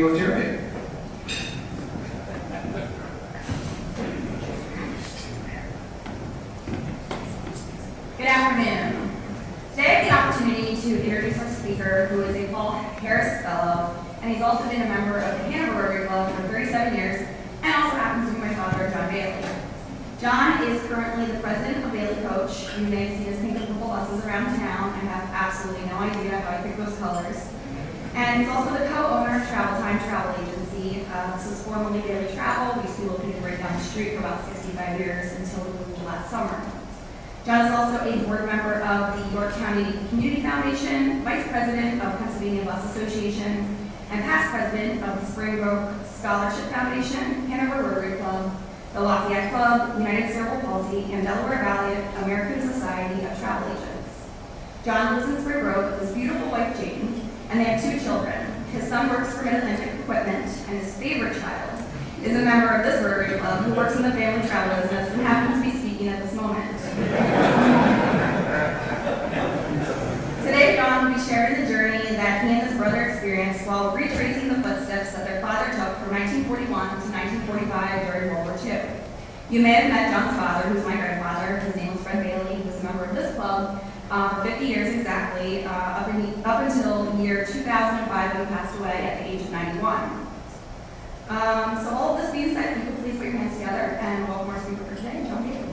Rotarian. Good afternoon. Today I have the opportunity to introduce our speaker, who is a Paul Harris Fellow, and he's also been a member of the Hanover Rotary Club for 37 years, and also happens to be my father, John Bailey. John is currently the president of Bailey Coach. You may have seen his pink and purple buses around town and have absolutely no idea how I picked those colors. And he's also the co-owner of Travel Time Travel Agency. This was formerly Bailey Travel. We used to be located right down the street for about 65 years until we moved last summer. John is also a board member of the York County Community Foundation, vice president of Pennsylvania Bus Association, and past president of the Springbrook Scholarship Foundation, Hanover Rotary Club, the Lafayette Club, United Cerebral Palsy, and Delaware Valley American Society of Travel Agents. John lives in Springbrook with his beautiful wife, Jane, and they have 2 children. His son works for Mid-Atlantic Equipment, and his favorite child is a member of this Rotary Club who works in the family travel business and happens to be speaking at this moment. Today, John will be sharing the journey that he and his brother experienced while retracing the footsteps that their father took from 1941 to 1945 during World War II. You may have met John's father, who's my grandfather. His name was Fred Bailey. He was a member of this club for 50 years exactly, up until the year 2005 when he passed away at the age of 91. So all of this being said, if you could please put your hands together and welcome our speaker for today, John Bailey.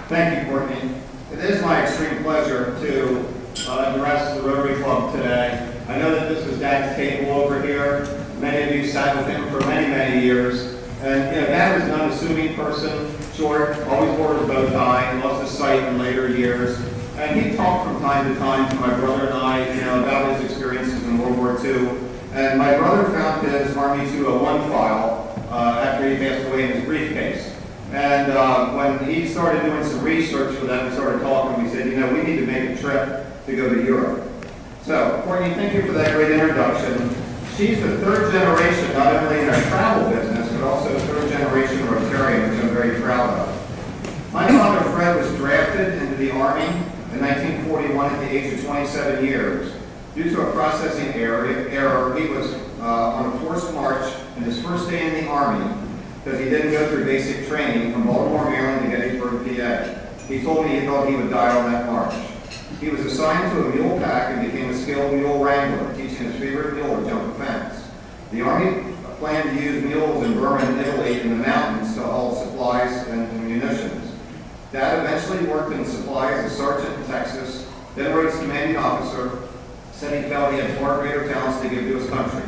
Thank you, Courtney. It is my extreme pleasure to address the Rotary Club today. I know that this was Dad's table over here. Many of you sat with him for many, many years. And Dad was an unassuming person, short, always wore a bow tie, lost his sight in later years. And he talked from time to time to my brother and I, about his experiences in World War II. And my brother found his Army 201 file after he passed away in his briefcase. And when he started doing some research for that, we started talking, we said, we need to make a trip to go to Europe. So, Courtney, thank you for that great introduction. She's the 3rd generation, not only in our travel business, but also 3rd generation Rotarian, which I'm very proud of. My father, Fred, was drafted into the Army in 1941 at the age of 27 years. Due to a processing error, he was on a forced march in his first day in the Army, because he didn't go through basic training from Baltimore, Maryland to Gettysburg, PA. He told me he thought he would die on that march. He was assigned to a mule pack and became a skilled mule wrangler, teaching his favorite mule to jump a fence. The Army planned to use mules in Burma and Italy in the mountains to haul supplies and munitions. Dad eventually worked in supply as a sergeant in Texas, then rose commanding officer, said he felt he had far greater talents to give to his country.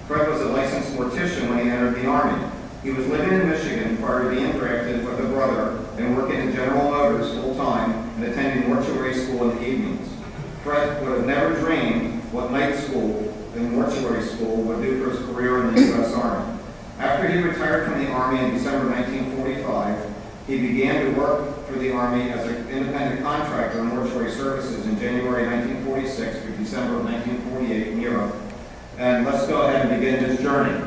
Fred was a licensed mortician when he entered the Army. He was living in Michigan prior to being drafted with a brother and working in General Motors full-time and attending mortuary school in the evenings. Fred would have never dreamed what night school and mortuary school would do for his career in the U.S. Army. After he retired from the Army in December 1945, he began to work for the Army as an independent contractor in mortuary services in January 1946 through December of 1948 in Europe. And let's go ahead and begin this journey.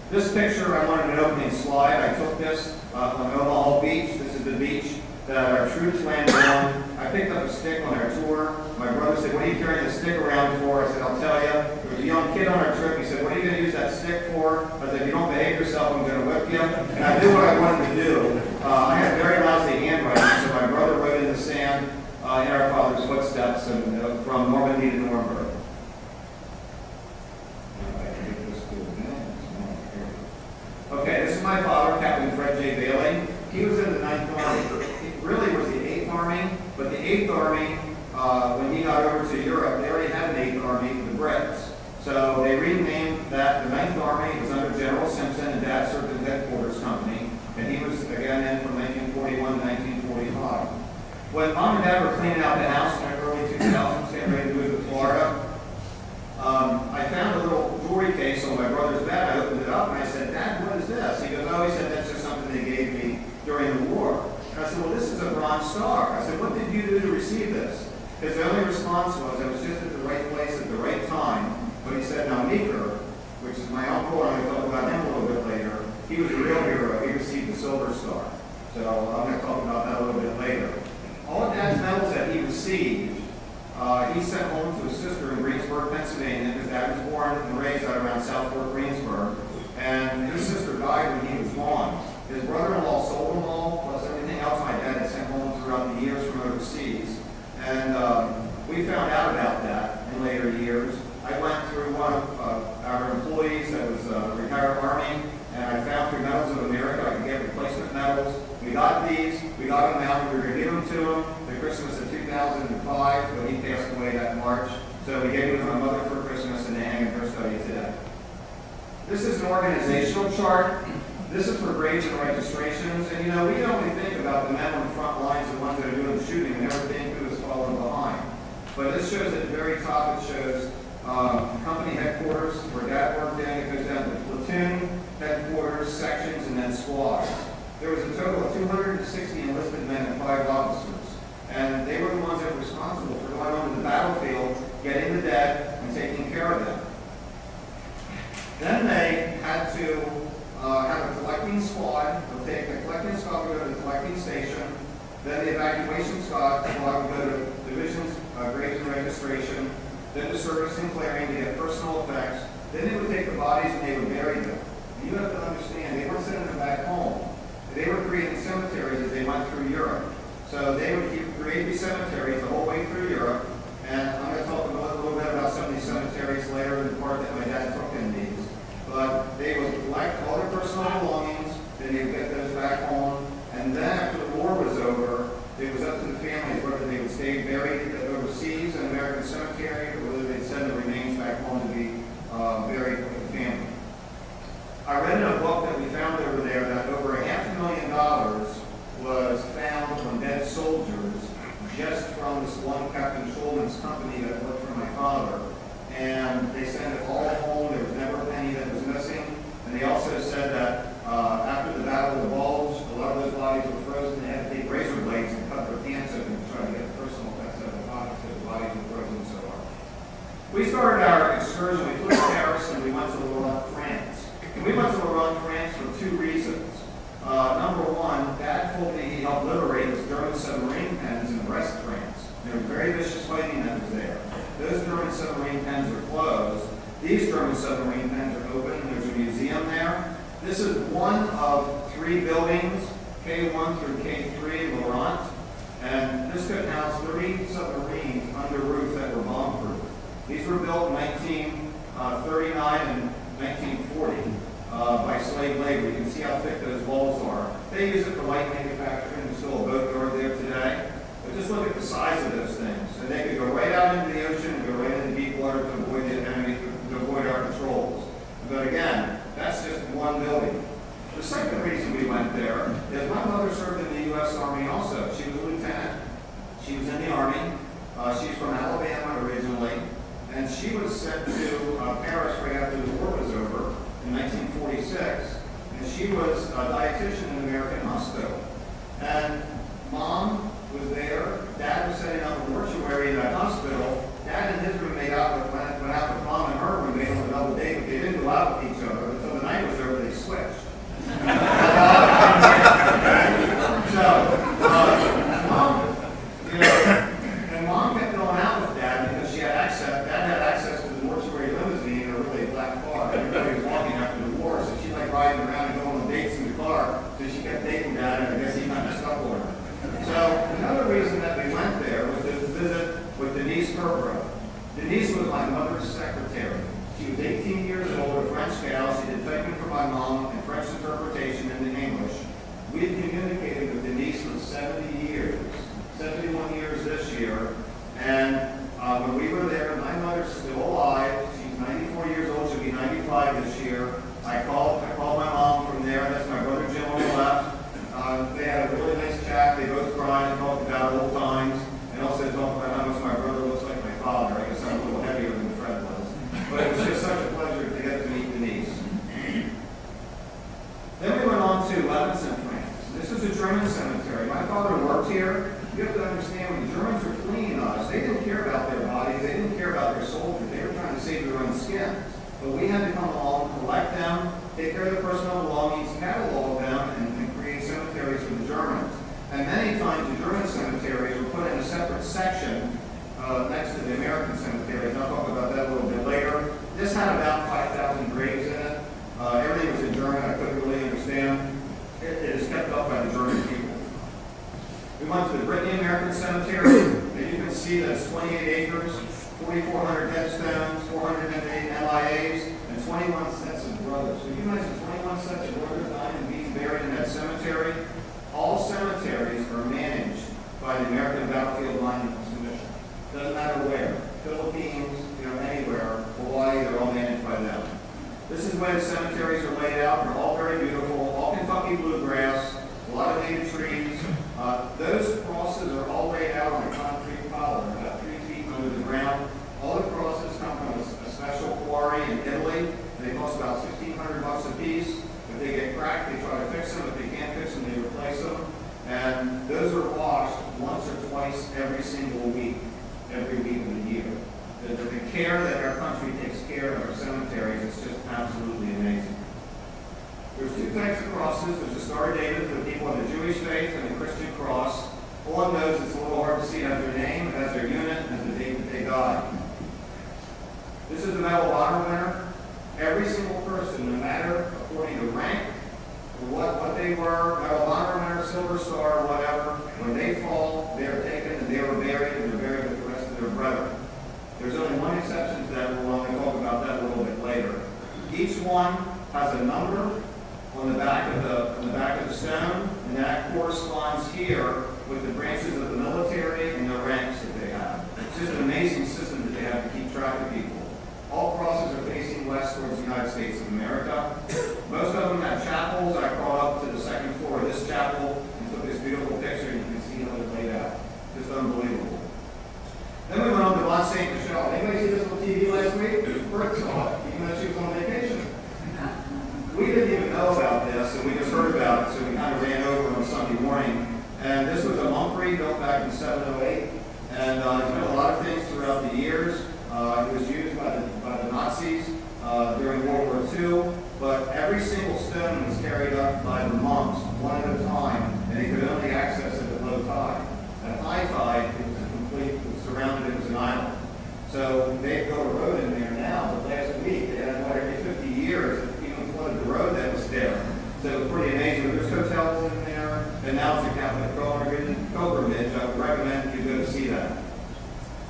This picture, I wanted an opening slide. I took this on Omaha Beach. This is the beach that our troops landed on. I picked up a stick on our tour. My brother said, "What are you carrying the stick around for?" I said, "I'll tell you." There was a young kid on our trip. He said, "What are you going to use that stick for?" I said, "If you don't behave yourself, I'm going to whip you." And I knew what I wanted to do. I had very lousy handwriting, so my brother wrote in the sand in our father's footsteps and from Normandy to Nuremberg. Okay, this is my father, Captain Fred J. Bailey. He was in the 9th Army. He really was the 8th Army, but the 8th Army, when he got over to Europe, they already had an 8th Army, the Brits. So they renamed that the 9th Army. It was under General Simpson, and Dad served in the headquarters company. And he was, again, in from 1941 to 1945. When Mom and Dad were cleaning out the house in the early 2000s, getting ready to move to Florida, I found a little jewelry case on my brother's bed. I opened it up and I said, "Dad, what is this?" He goes, "Oh," he said, "that's just something they gave me during the war." And I said, "Well, this is a Bronze Star." I said, "What did you do to receive this?" His only response was, "I was just at the right place at the right time." But he said, "Now, Meeker, which is my uncle, and I'm going to talk about him a little bit later, he was a real hero. He received the Silver Star." So I'm going to talk about that a little bit later. All of Dad's medals that he received, he sent home to his sister in Greensburg, Pennsylvania, because Dad was born and raised out around South Fort Greensburg. And his sister died when he was gone. His brother-in-law sold them all, plus everything else my dad had sent home throughout the years from overseas. And we found out about that in later years. I went through one of our employees that was a retired Army, and I found through Medals of America I could get replacement medals. We got these, we got them out, we were going to give them to him for Christmas of 2005, but he passed away that March. So we gave them to my mother for Christmas, and they hang in her study today. This is an organizational chart. This is for grades and registrations. And you know, we only think about the men on the front lines, the ones that are doing the shooting, and never think who is falling behind. But this shows at the very top, it shows company headquarters, where Dad worked in. It goes down to platoon, headquarters, sections, and then squads. There was a total of 260 enlisted men and 5 officers. And they were the ones that were responsible for going onto the battlefield, getting the dead, and taking care of them. Then they had to have a collecting squad. They'll take the collecting squad, would go to the collecting station. Then the evacuation squad would go to divisions, grades and registration. Then the service and clearing to get personal effects. Then they would take the bodies and they would bury them. You have to understand, they weren't sending them back home. They were creating cemeteries as they went through Europe. So they would create these cemeteries the whole way through Europe. And I'm going to talk a little bit about some of these cemeteries later in the part that my dad took in these. But they would collect all their personal belongings, then they would get those back home. And then after the war was over, it was up to the families whether they would stay buried overseas in an American cemetery or whether they'd send the remains back home to be buried with the family. I read in a book that we found over there that over $500,000 was found on dead soldiers just from this one Captain Schulman's company that worked for my father. And they sent it all home. There was never a penny that was missing. And they also said that after the Battle of the Bulge, a lot of those bodies were frozen. They had to take razor blades and cut their pants open to try to get personal effects out of the bodies because the bodies were frozen so hard. We started our excursion. We flew to Paris and we went to Lorient, France. And we went to Lorient, France for 2 reasons. Number one, Dad told me he helped liberate those German submarine pens in Brest, France. There was very vicious fighting that was there. Those German submarine pens are closed. These German submarine pens are open. There's a museum there. This is one of 3 buildings, K1 through K3 in Lorient. And this could house 30 submarines under roof that were bomb-proof. These were built in 1939 and 1940 by slave labor. You can see how thick those walls are. They use it for light manufacturing. There's still a boat yard there today. But just look at the size of those things. And they could go right out into the ocean and go right into deep water to avoid the enemy, to avoid our patrols. But again, that's just one building. The second reason we went there is my mother served in the U.S. Army also. She was a lieutenant. She was in the Army. She's from Alabama originally. And she was sent to Paris right after the war was over in 1946. And she was a dietitian in an American hospital. And Mom was there. Dad was setting up a mortuary in that hospital. Dad and his roommate went out with Mom and her roommate on a double date, but they didn't go out with each other. Until the night was over, they switched. Mom kept going out with Dad because she had access. Dad had access to the mortuary limousine in a really black car. Everybody was walking after the war, so she liked riding around and going on dates in the car. So she kept dating Dad, and I guess he kind of stuck with her. So another reason that we went there was to visit with Denise Herbro. Denise was my mother's secretary. She was 18 years old, a French gal. She did typing for my mom and French interpretation into English. We had communicated with Denise for 70 years, 71 years this year. And when we were there, my mother's still alive. She's 94 years old. She'll be 95 this year. I called my mom from there. That's my brother Jim on the left. They had a really nice chat. They both cried and talked about old times, and also talked about how much my brother looks like my father. I guess I'm a little heavier than Fred was. But it was just such a pleasure to get to meet Denise. Then we went on to Levinson, France. This is a German cemetery. My father worked here. You have to understand, when the Germans were fleeing us, they didn't care about their bodies. They didn't care about their soldiers. They were trying to save their own skins. But we had to come along, collect them, take care of their personal belongings, catalog them, and create cemeteries for the Germans. had about 5,000 graves in it. Everything was in German. I couldn't really understand. It is kept up by the German people. We went to the Brittany American Cemetery, and you can see that it's 28 acres, 4,400 headstones, 408 MIAs, and 21 sets of brothers. So you imagine 21 sets of brothers dying and being buried in that cemetery. All cemeteries are managed by the American Battlefield Monuments Commission. Doesn't matter where. Philippines, anywhere. Hawaii, they're all managed by them. This is the way the cemeteries are laid out. They're all very beautiful. All Kentucky bluegrass, a lot of native trees. Those crosses are all laid out on a concrete column, about 3 feet under the ground. All the crosses come from a special quarry in Italy. They cost about $1,600 a piece. If they get cracked, they try to fix them. If they can't fix them, they replace them. And those are washed once or twice every single week, every week of the year. The care that our country takes care of our cemeteries is just absolutely amazing. There's 2 types of crosses. There's a Star of David for the people of the Jewish faith and the Christian cross. All of those, it's a little hard to see, has their name, has their unit, and the date that they died. This is the Medal of Honor winner. Every single person, no matter according to rank, or what they were, Medal of Honor winner, Silver Star, whatever, when they fall, they are taken and they are buried, and they're buried with the rest of their brethren. There's only one exception to that rule, and we'll talk about that a little bit later. Each one has a number on the back of the stone, and that corresponds here with the branches of the military and the ranks that they have. It's just an amazing system that they have to keep track of people. All crosses are facing west towards the United States of America. Most of them have chapels. I crawled up to the 2nd floor of this chapel and took this beautiful picture, and you can see how they're laid out. Just unbelievable. Then we went on to Mont Saint Michel. Anybody see this on TV last week? Brooke saw it, even though she was on vacation. We didn't even know about this, and we just heard about it, so we kind of ran over on Sunday morning. And this was a monkery built back in 708, and there's been a lot of things throughout the years. It was used by the Nazis during World War II, but every single stone was carried up by the monks, one at a time, and they could only access it at low tide. At high tide, it was complete, it was surrounded, it was an island. So they've built a road in there now, but last week they had what, every 50 years, the road that was there. So it was pretty amazing. There's hotels in there, and now it's a Catholic pilgrimage. I would recommend you go to see that.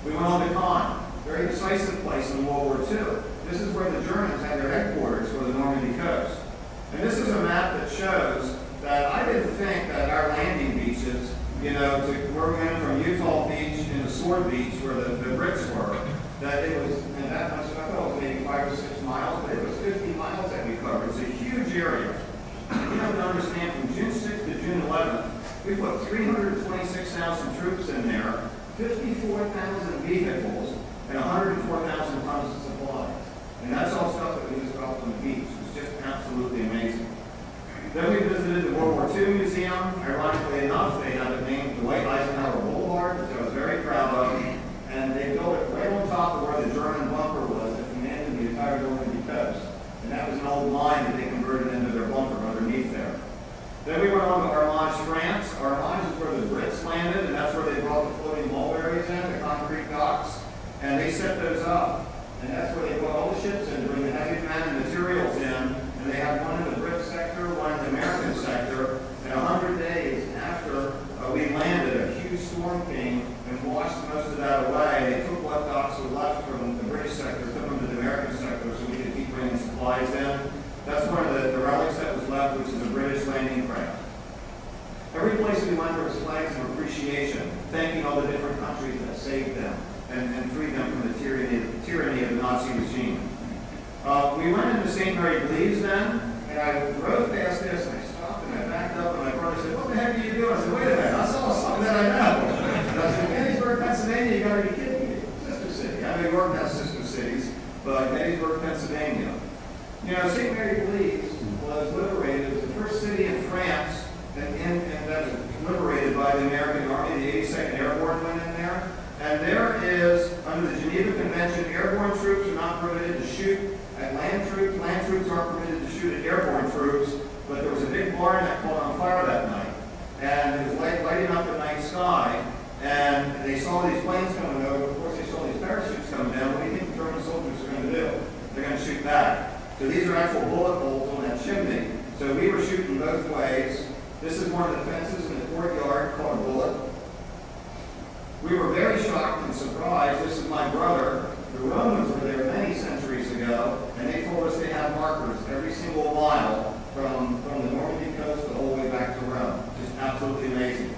We went on to Caen, very decisive place in World War II. This is where the Germans had their headquarters for the Normandy coast. And this is a map that shows that I didn't think that our landing beaches, to where we went from Utah Beach into Sword Beach, where the Brits were, that it was, and that much, I thought it was maybe 5 or 6 miles, but it was 50 miles that we covered. It's a huge area. And you have to understand, from June 6th to June 11th, we put 326,000 troops in there, 54,000 vehicles, and 104,000 tons of supplies. And that's all stuff that we just dropped on the beach. It's just absolutely amazing. Then we visited the World War II Museum. Ironically enough, they have it named Dwight Eisenhower Boulevard, which I was very proud of. And they built it right on top of where the German bunker was that commanded the entire Normandy coast. And that was an old mine that they converted into their bunker underneath there. Then we went on to Arlange, France. Arlange is where the Brits landed, and that's where they brought the floating mulberries in, the concrete docks. And they set those up. And that's where they brought all the ships in to bring the heavy men and materials in. And they had one in the Brit sector, one in the American sector. And 100 days after we landed, a huge storm came and washed most of that away. They took what docks were left from the British sector, took them to the American sector so we could keep bringing supplies in. That's one of the relics that was left, which is a British landing craft. Every place we went, there was flags of appreciation, thanking all the different countries that saved them and freed them from the tyranny of the Nazi regime. We went into St. Mary Bleaves then, and I drove past this, and I stopped, and I backed up, and my brother said, "What the heck are you doing?" I said, "Wait a minute, I saw something that I know." And I said, "Gettysburg, Pennsylvania, you got to be kidding me. Sister city." I know York has sister cities, but Gettysburg, Pennsylvania. St. Mary Bleaves was liberated. It was the first city in France that was liberated by the American Army. The 82nd Airborne went in there. And there is, under the Geneva Convention, airborne troops are not permitted to shoot at land troops. Land troops aren't permitted to shoot at airborne troops. But there was a big barn that caught on fire that night. And it was lighting up the night sky. And they saw these planes coming over. Of course, they saw these parachutes coming down. What do you think the German soldiers are going to do? they're going to shoot back. So these are actual bullet holes on that chimney. So we were shooting both ways. This is one of the fences in the courtyard called a bullet. We were very shocked and surprised. This is my brother. The Romans were there many centuries ago, and they told us they had markers every single mile from the Normandy coast the whole way back to Rome. Just absolutely amazing.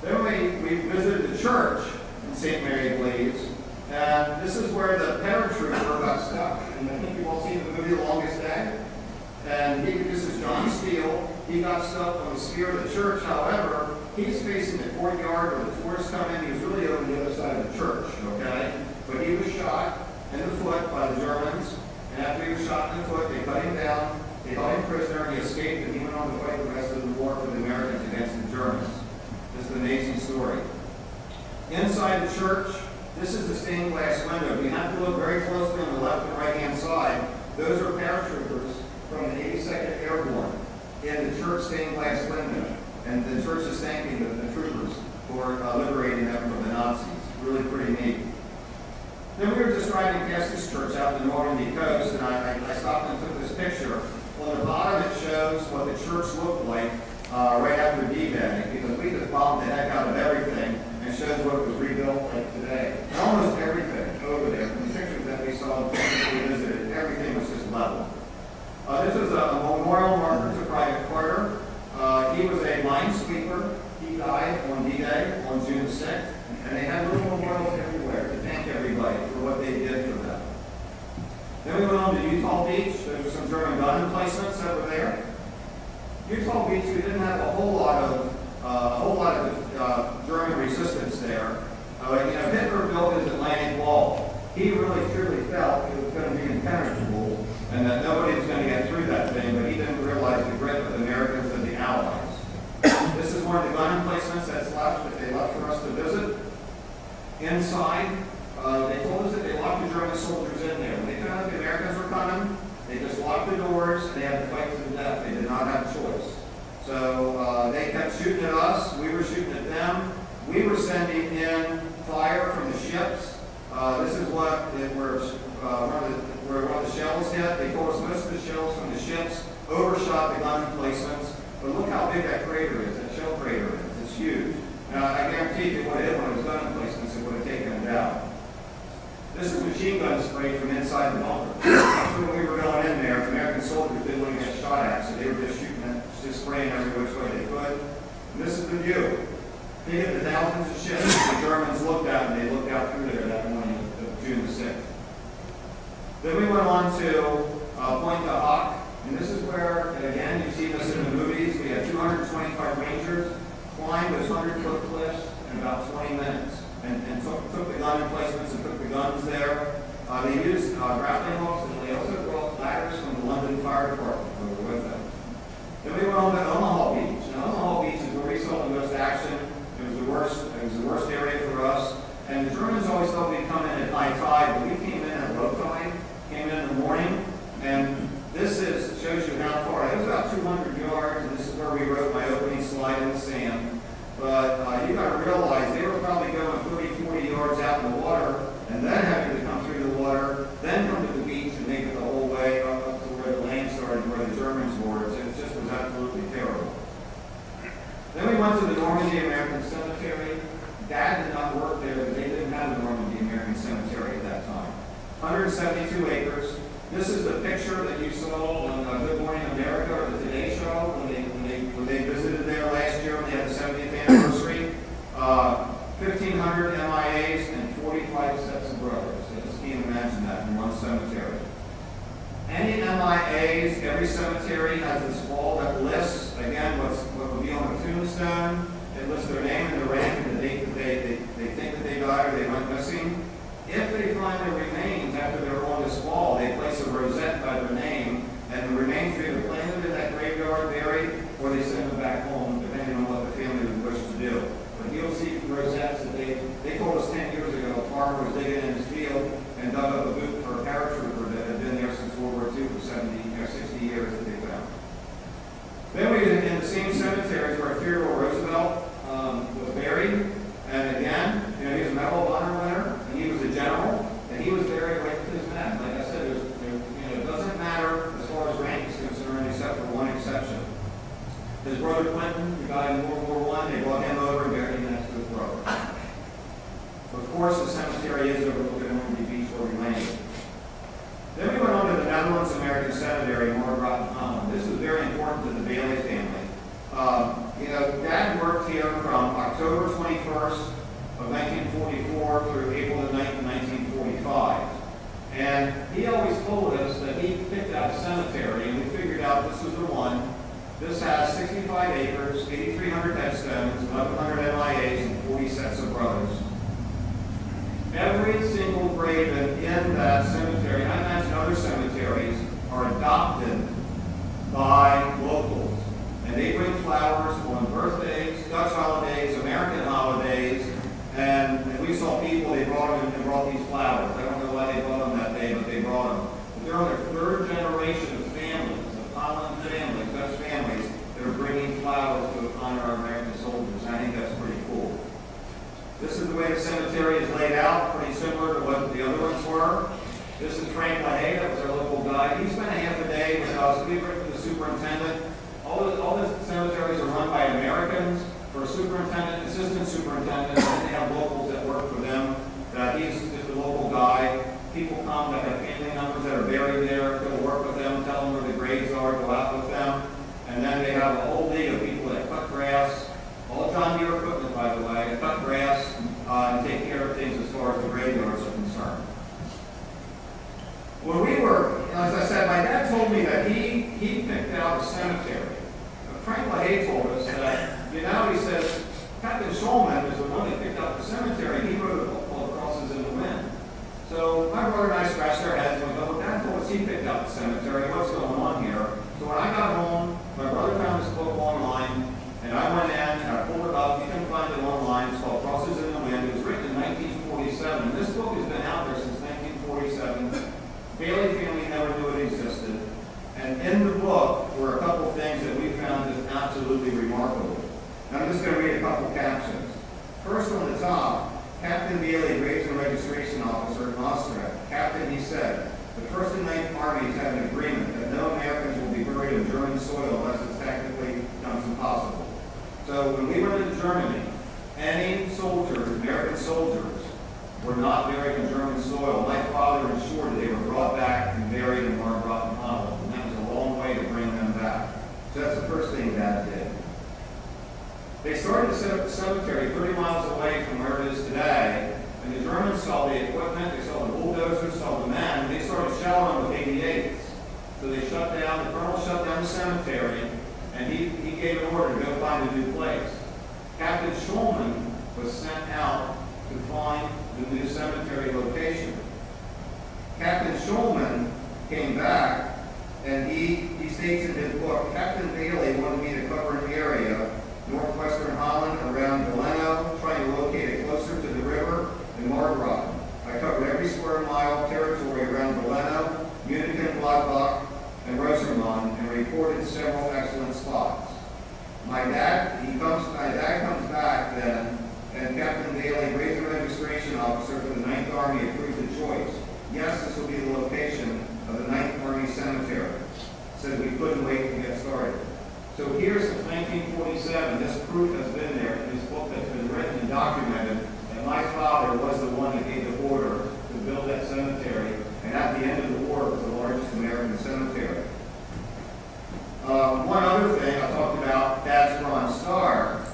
Then we visited the church in St. Mary of Leeds, and this is where the paratrooper got stuck. And I think you've all seen the movie The Longest Day. And this is John Steele. He got stuck on the sphere of the church. However, he's facing the courtyard where the tourists come in. He was really over the other side of the church, okay? But he was shot in the foot by the Germans. And after he was shot in the foot, they cut him down. They held him prisoner, and he escaped, and he went on to fight the rest of the war for the Americans against the Germans. It's an amazing story. Inside the church, this is the stained glass window. You have to look very closely on the left and right-hand side. Those are paratroopers from the 82nd Airborne in the church stained glass window. And the church is thanking the troopers for liberating them from the Nazis. Really pretty neat. Then we were just driving past this church out in the Normandy coast, and I stopped and took this picture. On the bottom it shows what the church looked like right after D-Day, because we just bombed the heck out of everything, and shows what it was rebuilt like today. And almost everything over there, from the pictures that we saw, the places we visited, everything was just level. This is a memorial marker to Private Carter. He was a minesweeper. He died on D-Day on June 6th, and they had little memorials everywhere to thank everybody for what they did for them. Then we went on to Utah Beach. There were some German gun emplacements over there. Utah Beach, we didn't have a whole lot of German resistance there. Hitler built his Atlantic Wall. He really truly felt it was going to be impenetrable and that nobody was going to get through that thing, but he didn't realize the grit of the Americans and the Allies. This is one of the gun emplacements that's left that they left for us to visit. Inside, they told us that they locked the German soldiers in there. When they found out the Americans were coming, they just locked the doors and they had to fight to the death. They did not have a choice. So they kept shooting at us. We were shooting at them. We were sending in fire from the ships. This is where one of the shells hit. They told us most of the shells from the ships overshot the gun emplacements. But look how big that crater is, that shell crater is. It's huge. Now, I guarantee if it would have hit one of those gun emplacements, it would have taken them down. This is machine gun spray from inside the bunker. So when we were going in there, the American soldiers didn't want to get shot at, so they were just shooting it, just spraying every which way they could. And this is the view. They hit the thousands of ships the Germans looked at, and they looked out through there that morning of June the 6th. Then we went on to Point de Hoc, and this is where, and again, you see this in the movies, we had 225 Rangers climb those 100-foot cliffs in about 20 minutes, and took the gun emplacements and took the guns there. They used grappling hooks, and they also brought ladders from the London Fire Department over with them. Then we went on to Omaha Beach. Now, Omaha Beach is where we saw the most action. It was the worst area for us. And the Germans always thought we'd come in at high tide, but we came in at low tide, came in the morning, and this shows you how far. It was about 200 yards, and this is where we wrote my opening slide in the sand. But you got to realize they were probably going 30, 40 yards out in the water, and then having to come through the water, then come to the beach and make it the whole way up to where the lane started, where the Germans were. It just was absolutely terrible. Then we went to the Normandy American Cemetery. Dad did not work there, but they didn't have the Normandy American Cemetery at that time. 172 acres. This is the picture that you saw on Good Morning America or the Today Show when they visited there last year when they had the 70th anniversary. 1,500 MIAs and 45 sets of brothers. So just can't imagine that in one cemetery. Any MIAs, every cemetery has this wall that lists, again, what would be on a tombstone. It lists their name and their rank and the date that they think that they died or they went missing. If they find their remains after they're on this wall, they place a rosette by their name, and the remains are either planted in that graveyard, buried, or they send them back home, depending on what the family would wish to do. But you'll see rosettes that they told us 10 years ago, a farmer was digging in his field and dug up a boot for a paratrooper that had been there since World War II for 60 years that they found. Then we did in the same cemeteries where Theodore Roosevelt was buried, and again, he was a Medal of Honor winner, and he was a general, and he was buried right with his men. Like I said, there's October 21st of 1944 through April the 9th of 1945. And he always told us that he picked out a cemetery, and we figured out this was the one. This has 65 acres, 8,300 headstones, 1,100 MIAs, and 40 sets of brothers. Every single grave in that cemetery, I imagine other cemeteries, are adopted by locals. And they bring flowers on birthdays, Dutch holidays, American holidays, and we saw people, they brought them and brought these flowers. I don't know why they brought them that day, but they brought them. But they're on their third generation of families, of Holland families, Dutch families, that are bringing flowers to honor our American soldiers. And I think that's pretty cool. This is the way the cemetery is laid out, pretty similar to what the other ones were. This is Frank LaHaye, that was our local guide. He spent a half a day with us. We worked with the superintendent. All the cemeteries are run by Americans. For a superintendent, assistant superintendent, and they have locals that work for them. He's just a local guy. People come that have family members that are buried there, go work with them, tell them where the graves are, go out with them. And then they have a whole league of people that cut grass, all John Deere equipment, by the way, cut grass and take care of things as far as the graveyards are concerned. When we were, as I said, my dad told me that he picked out a cemetery. Frank LaHaye told us that, he says, Captain Shulman is the one that picked out the cemetery. He wrote a book called Crosses in the Wind. So my brother and I scratched our heads and we go, well, Dad told us he picked out the cemetery. What's going on here? So when I got home, my brother found this book online, and I went in and I pulled it up. You can find it online. It's called Crosses in the Wind. It was written in 1947. And this book has been out there since 1947. Bailey family never knew it existed. And in the book were a couple things that we found just absolutely remarkable. Now I'm just going to read a couple captions. First on the top, Captain Bailey, Graves and Registration Officer in Austria. Captain, he said, the 1st and 9th Armies have an agreement that no Americans will be buried in German soil unless it's technically impossible. So when we went into Germany, any soldiers, American soldiers, were not buried in German soil. My father ensured that they were brought back and buried in Marlborough, Holland. And that was a long way to bring them back. So that's the first thing Dad did. They started to set up the cemetery 30 miles away from where it is today. And the Germans saw the equipment, they saw the bulldozers, saw the men, and they started shelling with 88s. So they shut down, the colonel shut down the cemetery, and he gave an order to go find a new place. Captain Shulman was sent out to find the new cemetery location. Captain Shulman came back, and he states in his book, Captain Bailey wanted me to cover an area, northwestern Holland, around Delano, trying to locate it closer to the river and Marlborough. I covered every square mile territory around Delano, Munich, Gladbach, and Rosenmann, and reported several excellent spots. My dad comes back then, and Captain Bailey, Graves and Registration Officer for the 9th Army, approved the choice. Yes, this will be the location of the 9th Army Cemetery. Said we couldn't wait to get started. So here since 1947, this proof has been there in this book that's been written and documented, and my father was the one that gave the order to build that cemetery, and at the end of the war, it was the largest American cemetery. One other thing, I talked about Dad's Bronze Star.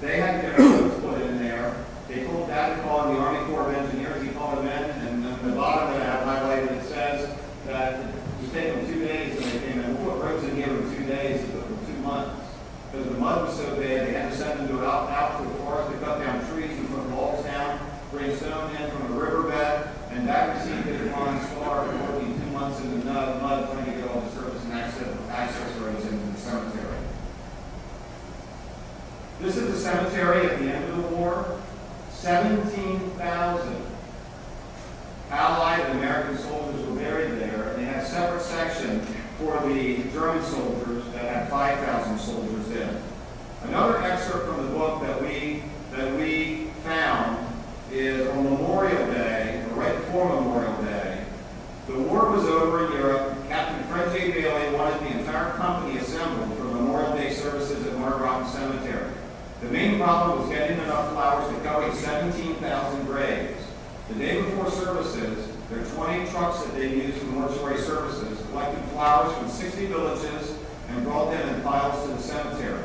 They had to get roads put in there. They told Dad to call in the Army Corps of Engineers. He called them in, and at the bottom that I have highlighted, it says that it would take them 2 days when they came in. We'll put roads in here in 2 days. It took them 2 months. Because the mud was so bad, they had to send them to out to the forest to cut down trees and put logs down, bring stone in from the riverbed, and Dad received his Bronze Star for working 2 months in the mud trying to get all the surface and access roads into the cemetery. This is the cemetery at the end of the war. 17,000 Allied and American soldiers were buried there, and they had a separate section for the German soldiers that had 5,000 soldiers in. Another excerpt from the book that we found is on Memorial Day, or right before Memorial Day. The war was over in Europe. Captain Fred J. Bailey wanted the entire company assembled for Memorial Day services at Marlborough Cemetery. The main problem was getting enough flowers to cover 17,000 graves. The day before services, there are 20 trucks that they used for mortuary services, collected flowers from 60 villages and brought them in piles to the cemetery.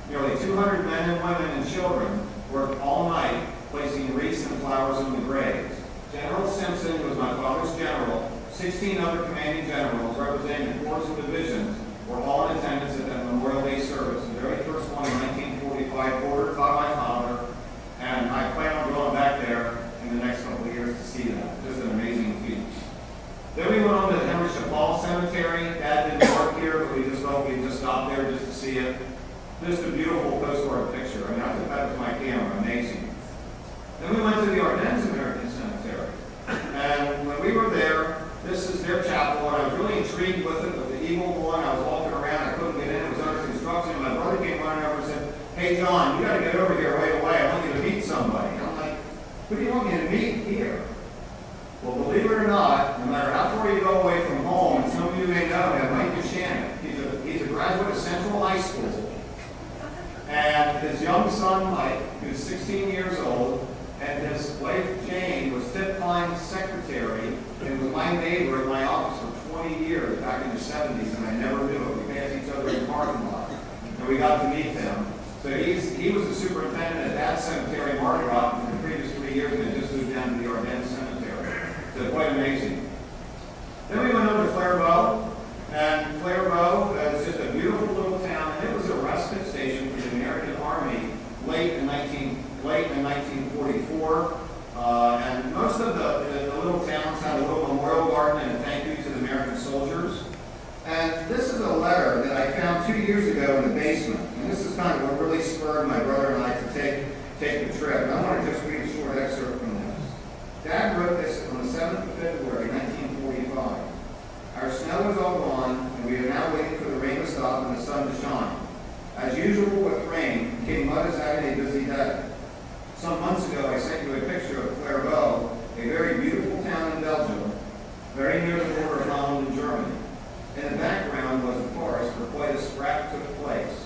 Nearly 200 men and women and children worked all night placing wreaths and flowers on the graves. General Simpson was my father's general. 16 other commanding generals representing the corps and divisions were all in attendance at that Memorial Day service. The very first one in 1945, ordered by my father, and I plan on going back there in the next couple of years to see that. Just an amazing feat. Then we went on to the Henry Chapal Cemetery. Dad didn't work here, but we just felt we'd just stop there just to see it. Just a beautiful postcard picture. I mean, I took that with my camera. Amazing. Then we went to the Ardennes American Cemetery. And when we were there, this is their chapel, and I was really intrigued with it, with the eagle one. I was walking around, I couldn't get in, it was under construction. My brother came running over and said, "Hey John, you gotta get over here right away. I want you to meet somebody." And I'm like, "Who do you want me to meet here?" Well, believe it or not, no matter how far you go away from home, and some of you may know him, Mike Buchanan. He's a graduate of Central High School. And his young son, Mike, who's 16 years old, and his wife, Jane, was Tip Klein's secretary and was my neighbor in my office for 20 years back in the 70s, and I never knew it. We passed each other in the parking lot, and we got to meet them. So he was the superintendent at that cemetery in Margaret for the previous 3 years, and had just moved down to the Ardennes Cemetery. So quite amazing. Then we went over to Clairvaux, and Clairvaux is just a beautiful little town, and it was a respite station for the American Army late in 1944. And most of the little towns had a little memorial garden and a thank you to the American soldiers. And this is a letter that I found 2 years ago in the basement. And this is kind of what really spurred my brother and I to take the trip. And I want to just read a short excerpt from this. Dad wrote this on the 7th of February, 1945. Our snow is all gone, and we are now waiting for the rain to stop and the sun to shine. As usual with rain, King Mud is having a busy day. Some months ago, I sent you a picture of Clairvaux, a very beautiful town in Belgium, very near the border of Holland and Germany. In the background was a forest where quite a scrap took place.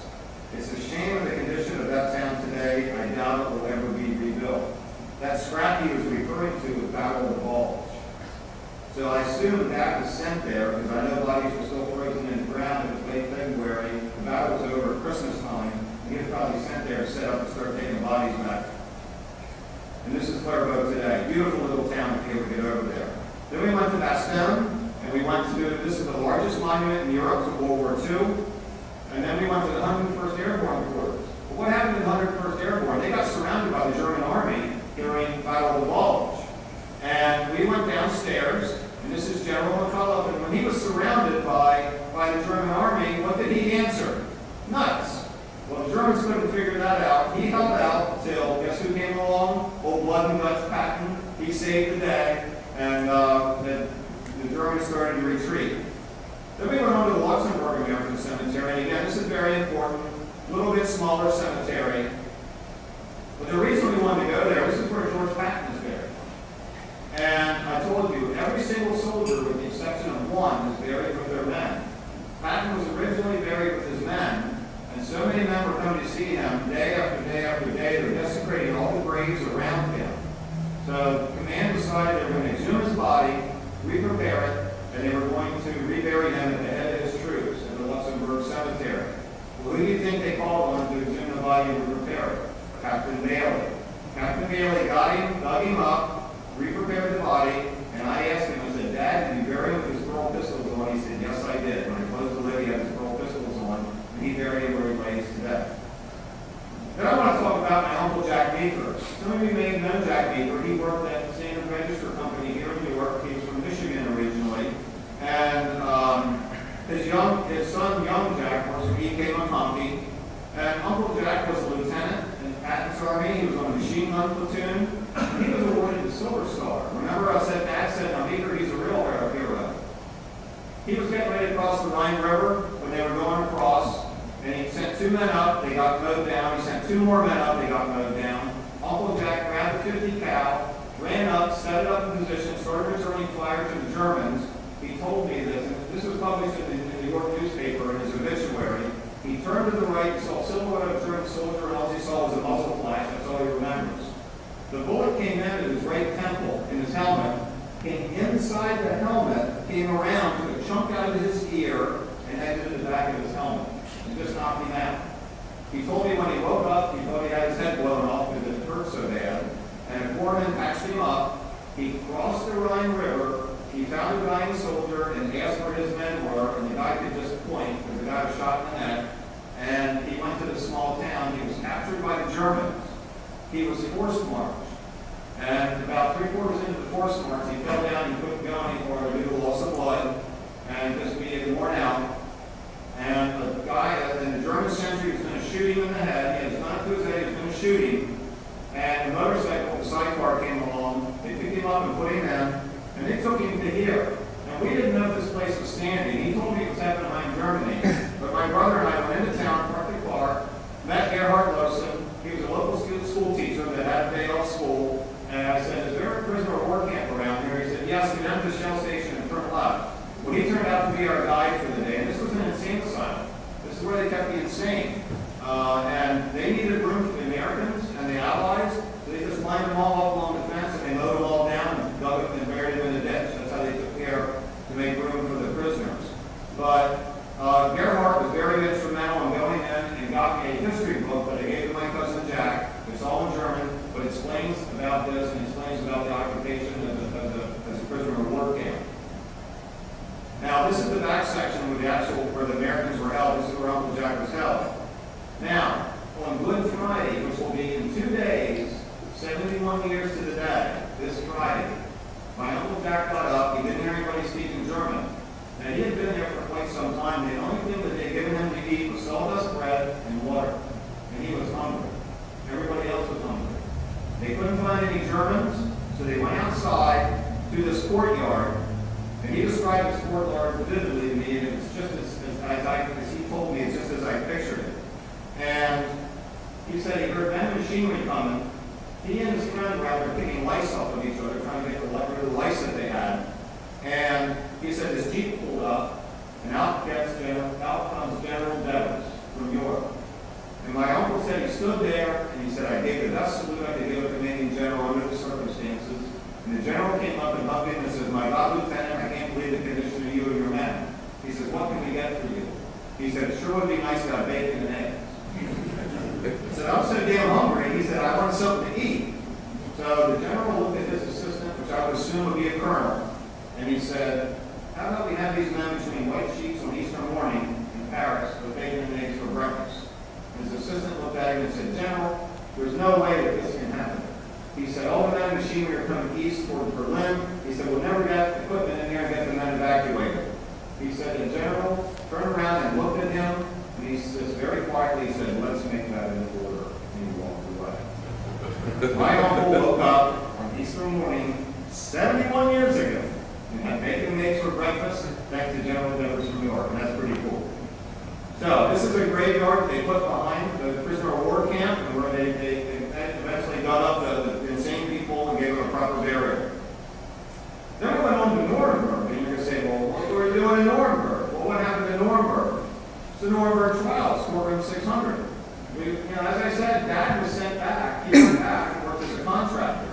It's a shame of the condition of that town today. I doubt it will ever be rebuilt. That scrap he was referring to was Battle of the Bulge. So I assume that was sent there, because I know bodies were still frozen in the ground. It was late February. The battle was over at Christmas time. And he was probably sent there to set up and start taking bodies back. And this is Clairvaux today. Beautiful little town if you ever get over there. Then we went to Bastogne, and we went to, this is the largest monument in Europe to World War II. And then we went to the 101st Airborne Quarters. But what happened to the 101st Airborne? They got surrounded by the German Army during Battle of the Bulge. And we went downstairs, and this is General McCullough, and when he was surrounded by the German Army, what did he answer? Nuts. Well, the Germans couldn't figure that out. He held out till, guess who came along? Old Blood and Guts Patton. He saved the day, and the Germans started to retreat. Then we went on to the Luxembourg American Cemetery, and again, this is very important. A little bit smaller cemetery. But the reason we wanted to go there, this is where George Patton is buried. And I told you, every single soldier, with the exception of one, is buried with their men. Patton was originally buried with his men, and so many men were coming to see him day after day after day. They were desecrating all the graves around him. So command decided they were going to exhume his body, re-prepare it, and they were going to rebury him at the head of his troops at the Luxembourg Cemetery. Well, who do you think they called on to exhume the body and repair it? Captain Bailey. Captain Bailey got him, dug him up, re-prepared the body, and I asked him, I said, "Dad, did you bury him with his pearl pistols on?" He said, "Yes, I did." When I closed the lid, he had his pearl pistols on, and he buried him where he lays today. Then I want to talk about my Uncle Jack Meeker. Some of you may have known Jack Meeker. He worked at the Standard Register Company here in New York. He was from Michigan originally. And his son, young Jack, works for E.K. McConkey. And Uncle Jack was a lieutenant in Patton's Army. He was on a machine gun platoon. He was awarded the Silver Star. Remember I said, Dad said, now Meeker, he's a real hero. He was getting ready to cross the Rhine River when they were going across. And he sent 2 men up, they got mowed down. He sent 2 more men up, they got mowed down. Uncle Jack grabbed a 50 cal, ran up, set it up in position, started returning fire to the Germans. He told me this, and this was published in the New York newspaper in his obituary. He turned to the right, he saw a silhouette of a German soldier, and all he saw was a muzzle flash. That's all he remembers. The bullet came into his right temple, in his helmet, came inside the helmet, came around, took a chunk out of his ear, and headed to the back of his helmet. And just knocked him out. He told me when he woke up, he thought he had his head blown off because it hurt so bad. And a foreman patched him up. He crossed the Rhine River. He found a dying soldier and asked where his men were, and the guy could just point because the guy was shot in the neck. And he went to the small town. He was captured by the Germans. He was forced marched. And about 3/4 into the forced march, he fell down. He couldn't go anymore due to loss of blood and just being worn out. And the guy in the German sentry was going to shoot him in the head. He had his gun up to his head. He was going to shoot him. And the motorcycle, the sidecar came along. They picked him up and put him in. And they took him to here. And we didn't know this place was standing. He told me it was Heppenheim, Germany. But my brother and I went into town, parked the car, met Gerhard Lowson. He was a local school teacher that had a day off school. And I said, is there a prisoner of war camp around here? He said, yes, we went to the Shell Station and turned left. Well, he turned out to be our guide for the day. And this was an insane asylum. This is where they kept the insane. And they needed room for the Americans and the Allies. So they just lined them all up along the fence and they mowed them all down and dug them and buried them in the ditch. That's how they took care to make room for the prisoners. But Gerhard was very instrumental in going in and got me a history book that I gave to my cousin Jack. It's all in German, but it explains about this and explains about the occupation as a prisoner of war camp. Now, this is the back section where the Americans were held. This is where Uncle Jack was held. Now, on Good Friday, which will be in 2 days, 71 years to the day, this Friday, my Uncle Jack got up. He didn't hear anybody speaking German. Now, he had been there for quite some time. The only thing that they'd given him to eat was sawdust bread and water. And he was hungry. Everybody else was hungry. They couldn't find any Germans, so they went outside to this courtyard. And he described this courtyard vividly to me, and it was just as he told me, it's just as I pictured it. And he said he heard men machinery coming. He and his friend were out there picking lice off of each other, trying to get rid of the lice that they had. And he said this Jeep pulled up, and out comes General Devers from York. And my uncle said he stood there, and he said, I gave the best salute I could give a Canadian general under the circumstances. And the general came up and hugged him and said, my God, Lieutenant, I can't believe the condition of you and your men. He said, what can we get for you? He said, it sure would be nice to have bacon and eggs. I said, I'm so damn hungry. He said, I want something to eat. So the general looked at his assistant, which I would assume would be a colonel, and he said, how about we have these men between white sheets on Easter morning in Paris with bacon and eggs for breakfast? His assistant looked at him and said, General, there's no way that this can happen. He said, all the men and machinery are coming east toward Berlin. He said, we'll never get equipment in there and get the men evacuated. He said, the general turned around and looked at him, and he says very quietly, he said, let's make that in order. And he walked away. My uncle woke up on Easter morning 71 years ago and had bacon and eggs for breakfast thanks to General Devers from New York, and that's pretty cool. So this is a graveyard they put behind the prisoner of war camp, and where they eventually got up the insane people and gave them a proper burial. Then we went on to Nuremberg, and you're going to say, well, what were you doing in Nuremberg? Well, what happened in Nuremberg? It's the Nuremberg trials, Nuremberg 600. As I said, Dad was sent back. He went back and worked as a contractor.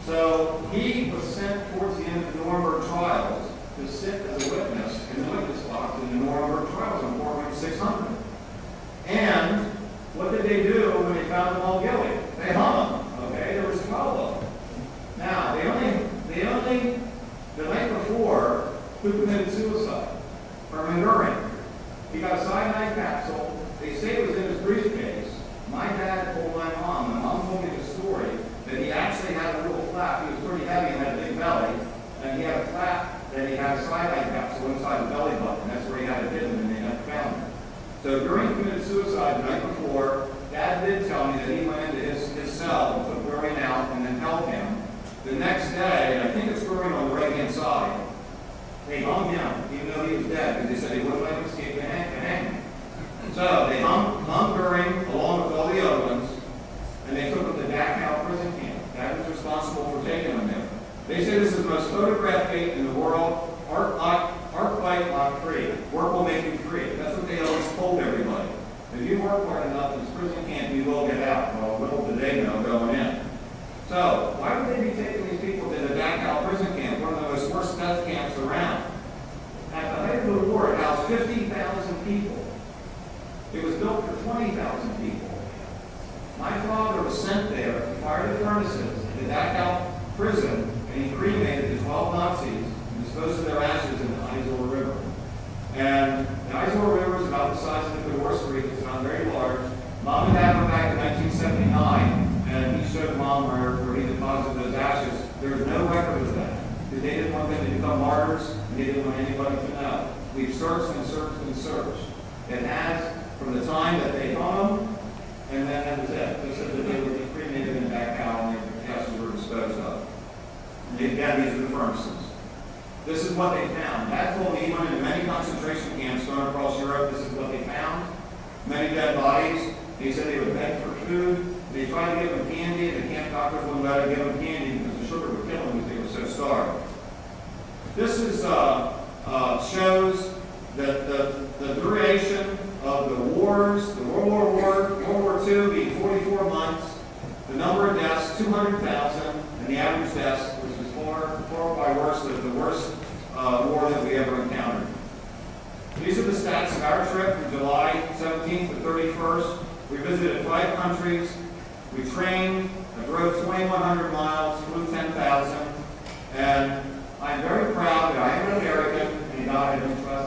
So he was sent towards the end of the Nuremberg trials to sit as a witness in the witness box in the Nuremberg trials on Nuremberg 600. And what did they do when they found them all guilty? They hung them. Okay, there was 12 of them. Now, the night before, who committed suicide? Herman Nuremberg. He got a cyanide capsule. They say it was in his briefcase. My dad told my mom told me the story, that he actually had a little flap. He was pretty heavy and had a big belly, and he had a flap that he had a cyanide capsule inside the belly button. That's where he had it hidden, and they never found it. So during he committed suicide the night before, Dad did tell me that he went into his cell and took Rotarian out and then held him. The next day, and I think it's Rotarian on the right-hand side, they hung him, even though he was dead, because they said they wouldn't let him escape the hanging. So they hung Goering along with all the other ones, and they took him to Dachau prison camp. Dad was responsible for taking him there. They say this is the most photographed gate in the world. Arc bite, lock free. Work will make you free. That's what they always told everybody. If you work hard enough in this prison camp, you will get out. Well, little did they know going in. So why would they be taking these people to the Dachau prison camp, one of the most worst death camps around? At the height of the war, it housed 50,000 people. It was built for 20,000 people. furnaces in the Dachau prison, and he cremated the 12 Nazis and disposed of their ashes in the Hanover River. And the Hanover River is about the size of the Divorce Creek. It's not very large. Mom and Dad went back in 1979, and he showed Mom where he deposited those ashes. There is no record of that, because they didn't want them to become martyrs, and they didn't want anybody to know. We've searched and searched and searched. It has, from the time that they hung them, and then that was it. They said that they were cremated in Dachau, and their ashes were disposed of. And again, these are the furnaces. This is what they found. Dad told me he went into many concentration camps going across Europe. This is what they found. Many dead bodies. He said they would beg for food. They tried to give them candy, and the camp doctors wouldn't let them give them candy because the sugar would kill them because they were so starved. This is, shows that the duration of the wars, the World War II being 44 months, the number of deaths, 200,000, and the average deaths, which is far by worse than the worst war that we ever encountered. These are the stats of our trip from July 17th to 31st. We visited 5 countries. We trained. I drove 2,100 miles, flew 10,000. And I'm very proud that I am an American and God has entrusted